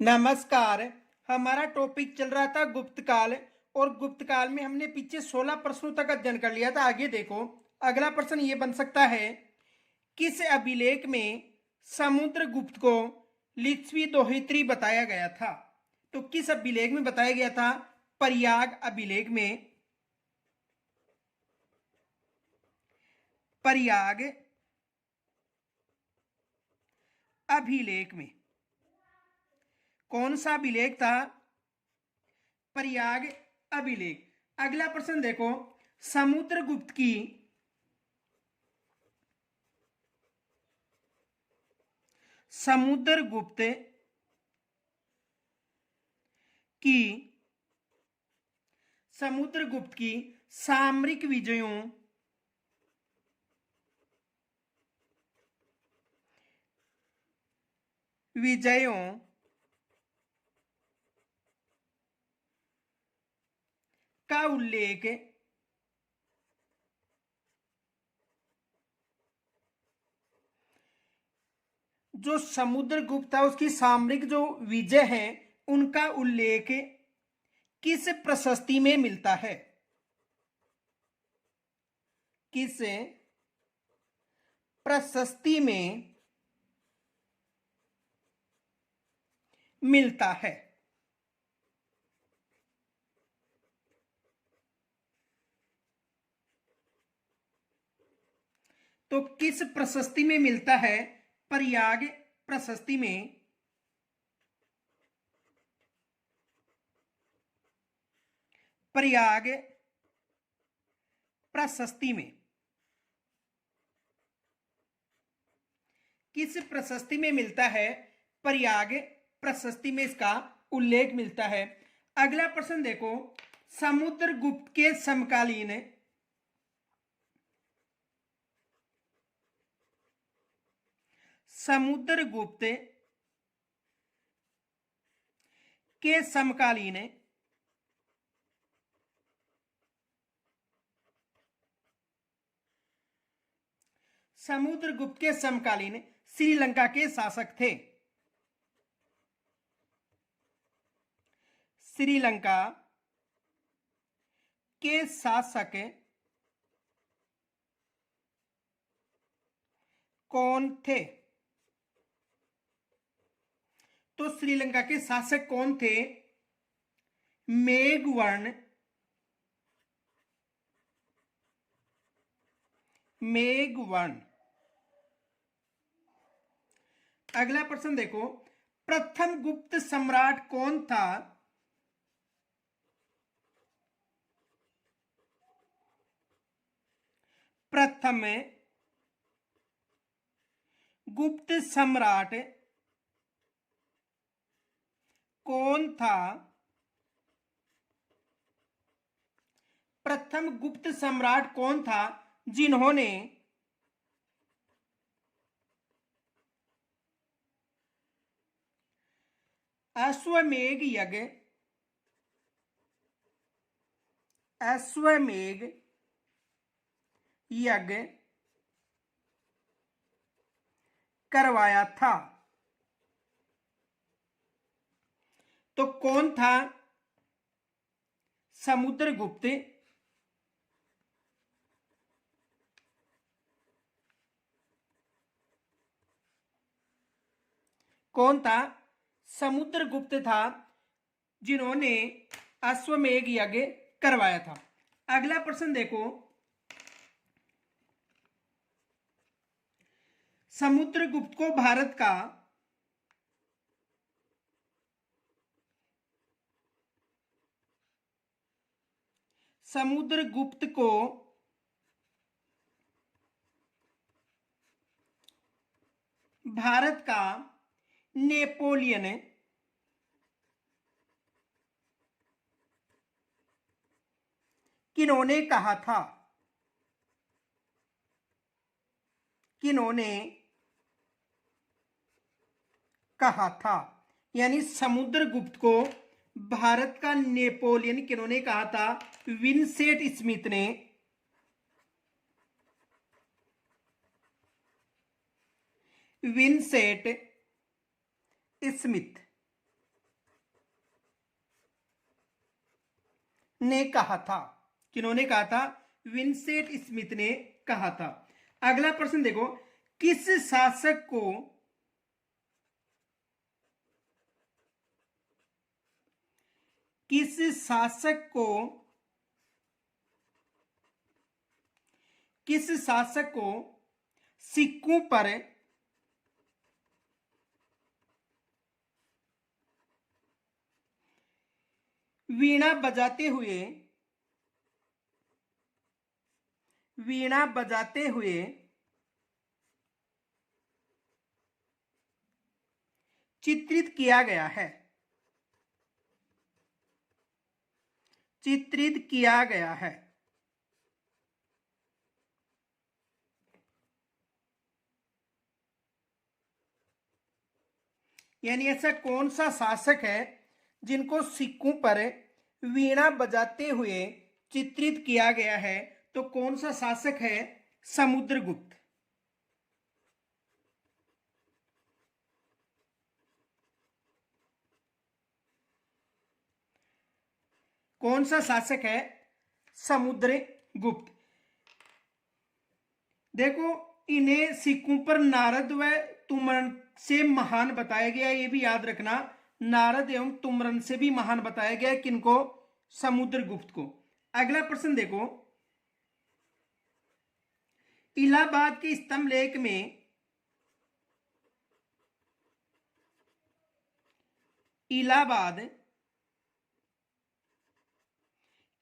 नमस्कार। हमारा टॉपिक चल रहा था गुप्त काल। और गुप्त काल में हमने पीछे 16 प्रश्नों तक अध्ययन कर लिया था। आगे देखो, अगला प्रश्न ये बन सकता है, किस अभिलेख में समुद्रगुप्त को लिच्छवी दोहित्री बताया गया था? तो किस अभिलेख में बताया गया था? प्रयाग अभिलेख में। प्रयाग अभिलेख में। कौन सा अभिलेख था? प्रयाग अभिलेख। अगला प्रश्न देखो, समुद्रगुप्त की समुद्रगुप्त की समुद्रगुप्त की सामरिक विजयों का उल्लेख जो समुद्रगुप्त था उसकी सामरिक जो विजय है उनका उल्लेख किस प्रशस्ति में मिलता है? किस प्रशस्ति में मिलता है? तो किस प्रशस्ति में मिलता है? प्रयाग प्रशस्ति में। प्रयाग प्रशस्ति में किस प्रशस्ति में मिलता है? प्रयाग प्रशस्ति में इसका उल्लेख मिलता है। अगला प्रश्न देखो, समुद्रगुप्त के समकालीन समुद्रगुप्त के समकालीन समुद्रगुप्त के समकालीन श्रीलंका के शासक थे। श्रीलंका के शासक कौन थे? तो श्रीलंका के शासक कौन थे? मेघवर्ण अगला प्रश्न देखो, प्रथम गुप्त सम्राट कौन था? प्रथम गुप्त सम्राट कौन था? प्रथम गुप्त सम्राट कौन था जिन्होंने अश्वमेध यज्ञ करवाया था? तो कौन था समुद्रगुप्त? कौन था? समुद्रगुप्त था जिन्होंने अश्वमेध यज्ञ करवाया था। अगला प्रश्न देखो, समुद्रगुप्त को भारत का समुद्रगुप्त को भारत का नेपोलियन किन्होंने कहा था? किन्होंने कहा था? यानी समुद्रगुप्त को भारत का नेपोलियन किन्होंने कहा था? विंसेंट स्मिथ ने। विंसेंट स्मिथ ने कहा था। किन्होंने कहा था? विंसेंट स्मिथ ने कहा था। अगला प्रश्न देखो, किस शासक को किस शासक को किस शासक को सिक्कों पर वीणा बजाते हुए चित्रित किया गया है? चित्रित किया गया है। यानी ऐसा कौन सा शासक है जिनको सिक्कों पर वीणा बजाते हुए चित्रित किया गया है? तो कौन सा शासक है? समुद्रगुप्त। कौन सा शासक है? समुद्रगुप्त। देखो, इन्हें सिक्कों पर नारद व तुमरन से महान बताया गया, ये भी याद रखना। नारद एवं तुमरन से भी महान बताया गया। किनको? समुद्रगुप्त को। अगला प्रश्न देखो, इलाहाबाद के स्तंभ लेख में इलाहाबाद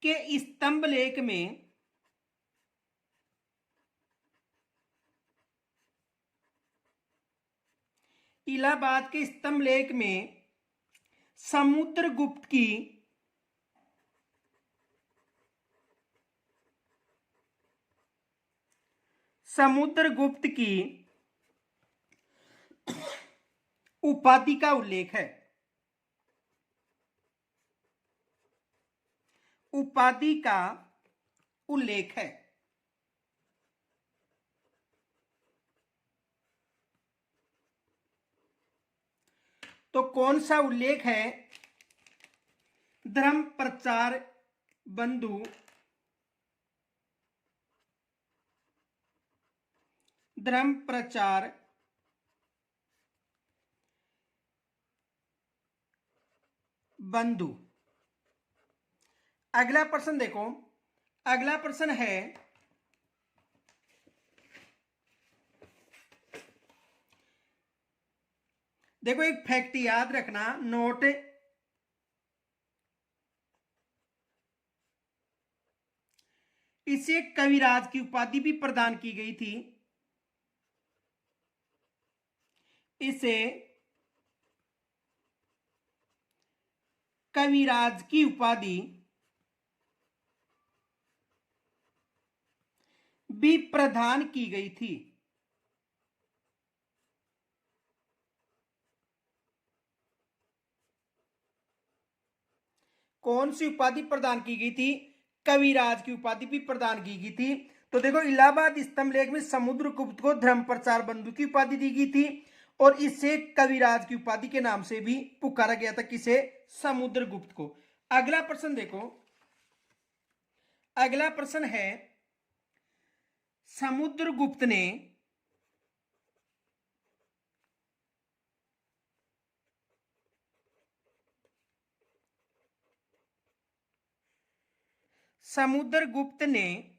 के स्तंभ लेख में इलाहाबाद के स्तंभ लेख में समुद्रगुप्त की उपाधि का उल्लेख है। उपाधि का उल्लेख है। तो कौन सा उल्लेख है? धर्म प्रचार बंधु, धर्म प्रचार बंधु। अगला प्रश्न देखो, अगला प्रश्न है, देखो एक फैक्ट याद रखना, नोट। इसे कविराज की उपाधि भी प्रदान की गई थी। इसे कविराज की उपाधि भी प्रदान की गई थी। कौन सी उपाधि प्रदान की गई थी? कविराज की उपाधि भी प्रदान की गई थी। तो देखो, इलाहाबाद स्तंभ लेख में समुद्रगुप्त को धर्म प्रचार बंधु की उपाधि दी गई थी और इससे कविराज की उपाधि के नाम से भी पुकारा गया था। किसे? समुद्रगुप्त को। अगला प्रश्न देखो, अगला प्रश्न है, समुद्रगुप्त ने समुद्रगुप्त ने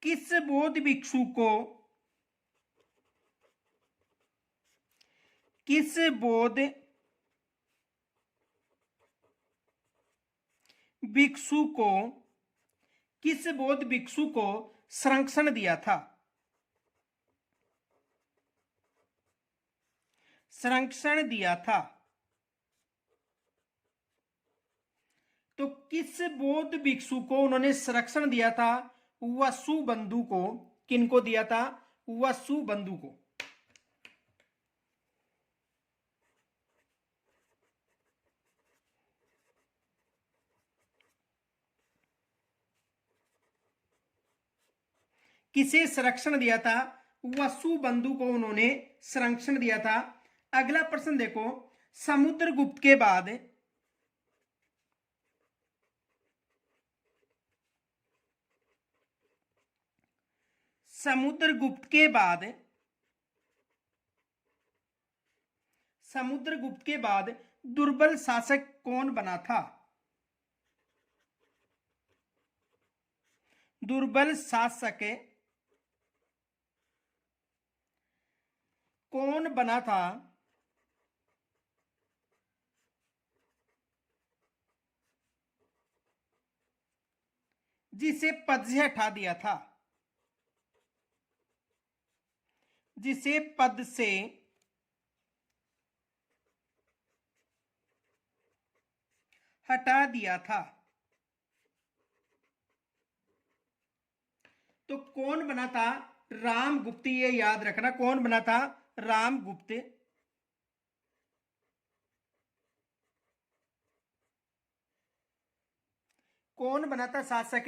किस बौद्ध भिक्षु को किस बौद्ध भिक्षु को किस बौद्ध भिक्षु को संरक्षण दिया था? संरक्षण दिया था। तो किस बौद्ध भिक्षु को उन्होंने संरक्षण दिया था? वसुबंधु को। किनको दिया था? वसुबंधु को। किसे संरक्षण दिया था? वसुबंधु को उन्होंने संरक्षण दिया था। अगला प्रश्न देखो, समुद्रगुप्त के बाद समुद्रगुप्त के बाद दुर्बल शासक कौन बना था? दुर्बल शासक कौन बना था जिसे पद से हटा दिया था? जिसे पद से हटा दिया था। तो कौन बना था? रामगुप्त। ये याद रखना, कौन बना था? रामगुप्त। कौन बना था शासक?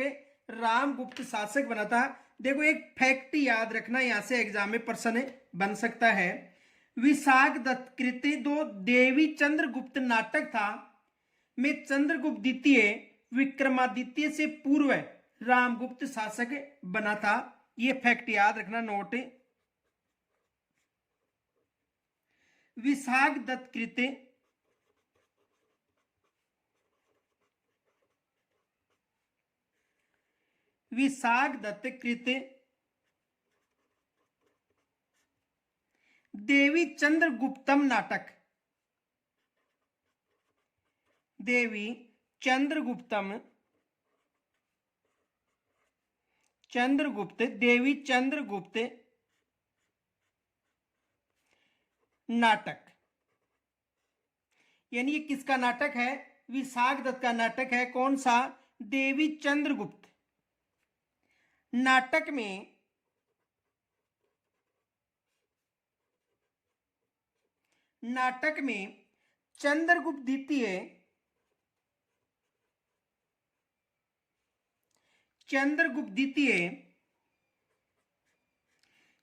रामगुप्त शासक बना था। देखो एक फैक्ट याद रखना, यहां से एग्जाम में प्रश्न बन सकता है। विशाख दत्त कृत दो देवी चंद्रगुप्त नाटक था में चंद्रगुप्त द्वितीय विक्रमादित्य से पूर्व रामगुप्त शासक बना था। ये फैक्ट याद रखना, नोट। विशाख दत्त कृत देवी चंद्रगुप्तम नाटक। देवी चंद्रगुप्तम देवी चंद्रगुप्त नाटक, यानी ये किसका नाटक है? विशाख दत्त का नाटक है। कौन सा? देवी चंद्रगुप्त। नाटक में चंद्रगुप्त द्वितीय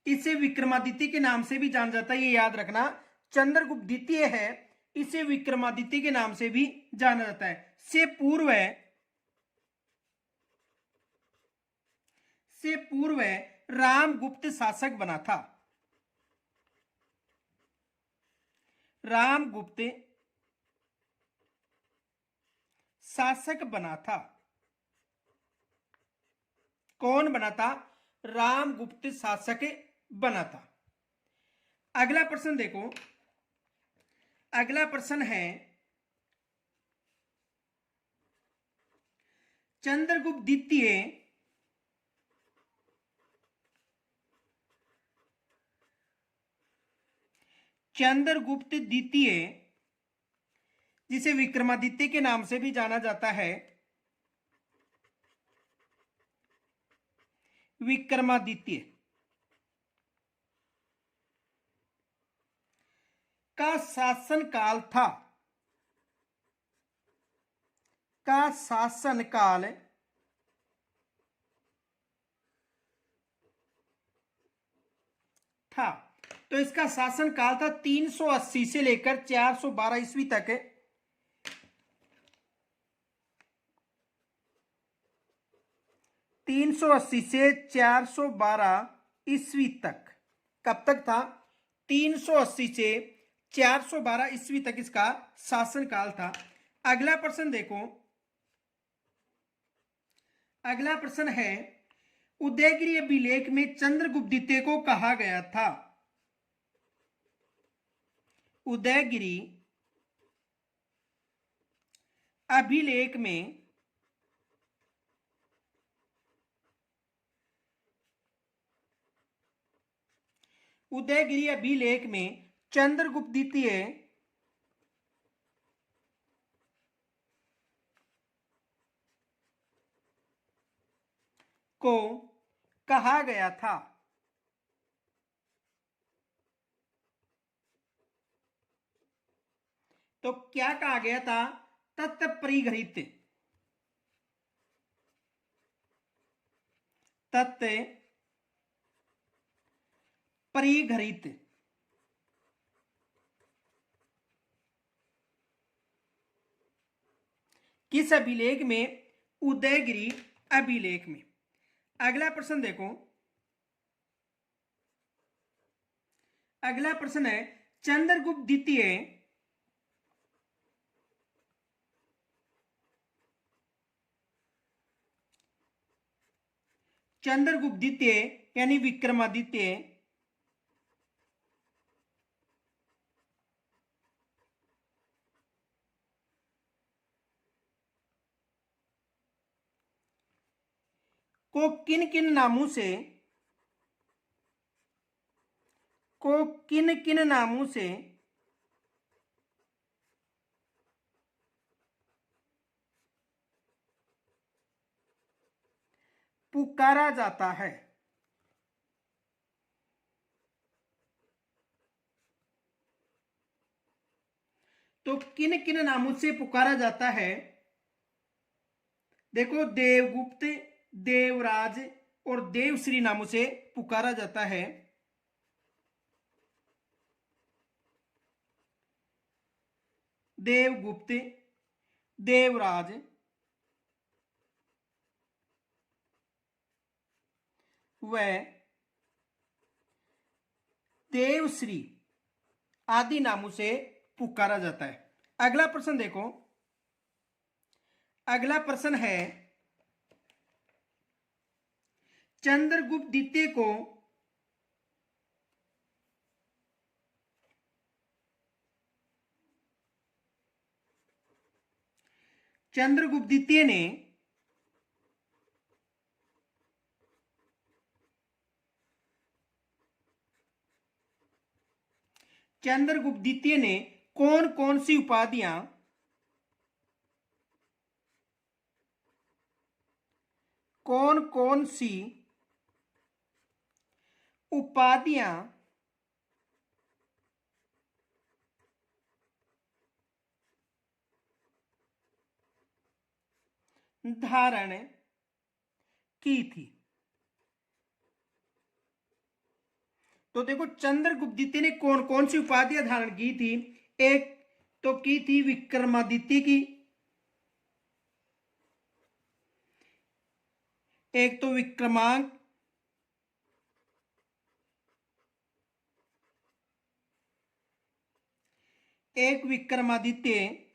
इसे विक्रमादित्य के नाम से भी जाना जाता है। ये याद रखना, चंद्रगुप्त द्वितीय है, इसे विक्रमादित्य के नाम से भी जाना जाता है। से पूर्व रामगुप्त शासक बना था। रामगुप्त शासक बना था। कौन बना था? रामगुप्त शासक बना था। अगला प्रश्न देखो। अगला प्रश्न है, चंद्रगुप्त द्वितीय जिसे विक्रमादित्य के नाम से भी जाना जाता है, विक्रमादित्य का शासनकाल था। तो इसका शासनकाल था 380 से लेकर 412 ईस्वी तक। 380 से 412 ईस्वी तक। कब तक था? 380 से 412 ईस्वी तक इसका शासनकाल था। अगला प्रश्न देखो। अगला प्रश्न है, उदयगिरी अभिलेख में चंद्रगुप्त द्वितीय को कहा गया था। उदयगिरी अभिलेख में चंद्रगुप्त द्वितीय को कहा गया था। तो क्या कहा गया था? तत्परिघृत किस अभिलेख में? उदयगिरी अभिलेख में। अगला प्रश्न देखो। अगला प्रश्न है चंद्रगुप्त द्वितीय यानी विक्रमादित्य को किन किन नामों से पुकारा जाता है। तो किन किन नामों से पुकारा जाता है? देखो, देवगुप्त, देवराज और देवश्री नामों से पुकारा जाता है। देवगुप्त, देवराज, व देवश्री आदि नामों से पुकारा जाता है। अगला प्रश्न देखो, अगला प्रश्न है चंद्रगुप्त द्वितीय को चंद्रगुप्त द्वितीय ने कौन कौन सी उपाधियां धारण की थी? तो देखो, चंद्रगुप्त द्वितीय ने कौन कौन सी उपाधियां धारण की थी? एक तो की थी विक्रमादित्य की, एक तो विक्रमांक, एक विक्रमादित्य,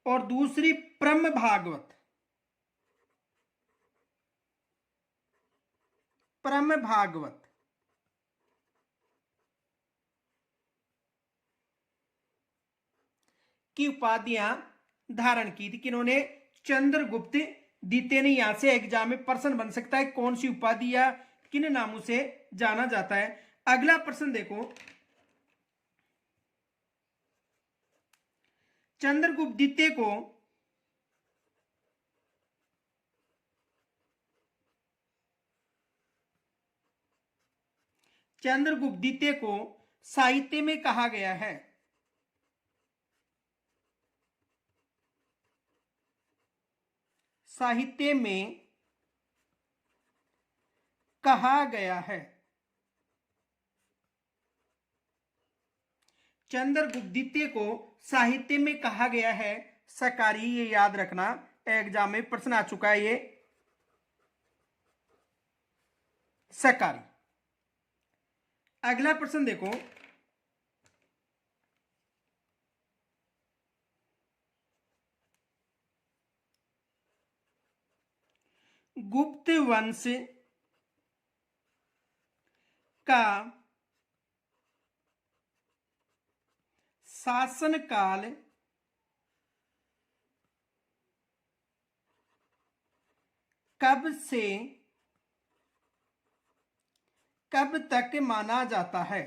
और दूसरी ब्रह्म भागवत। की उपाधियां धारण की थी। किन्होंने? चंद्रगुप्त द्वितीय ने। यहां से एग्जाम में प्रश्न बन सकता है कौन सी उपाधि या किन नामों से जाना जाता है। अगला प्रश्न देखो, चंद्रगुप्त द्वितीय को साहित्य में कहा गया है। साहित्य में कहा गया है। चंद्रगुप्त द्वितीय को साहित्य में कहा गया है सकारी। ये याद रखना, एग्जाम में प्रश्न आ चुका है ये सकारी। अगला प्रश्न देखो, गुप्त वंश का शासनकाल कब से कब तक माना जाता है?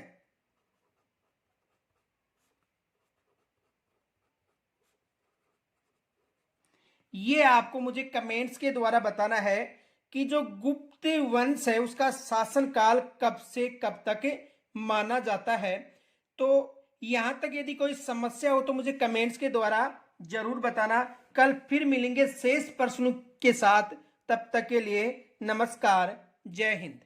ये आपको मुझे कमेंट्स के द्वारा बताना है कि जो गुप्त वंश है उसका शासनकाल कब से कब तक माना जाता है। तो यहां तक यदि कोई समस्या हो तो मुझे कमेंट्स के द्वारा जरूर बताना। कल फिर मिलेंगे शेष प्रश्नों के साथ। तब तक के लिए नमस्कार, जय हिंद।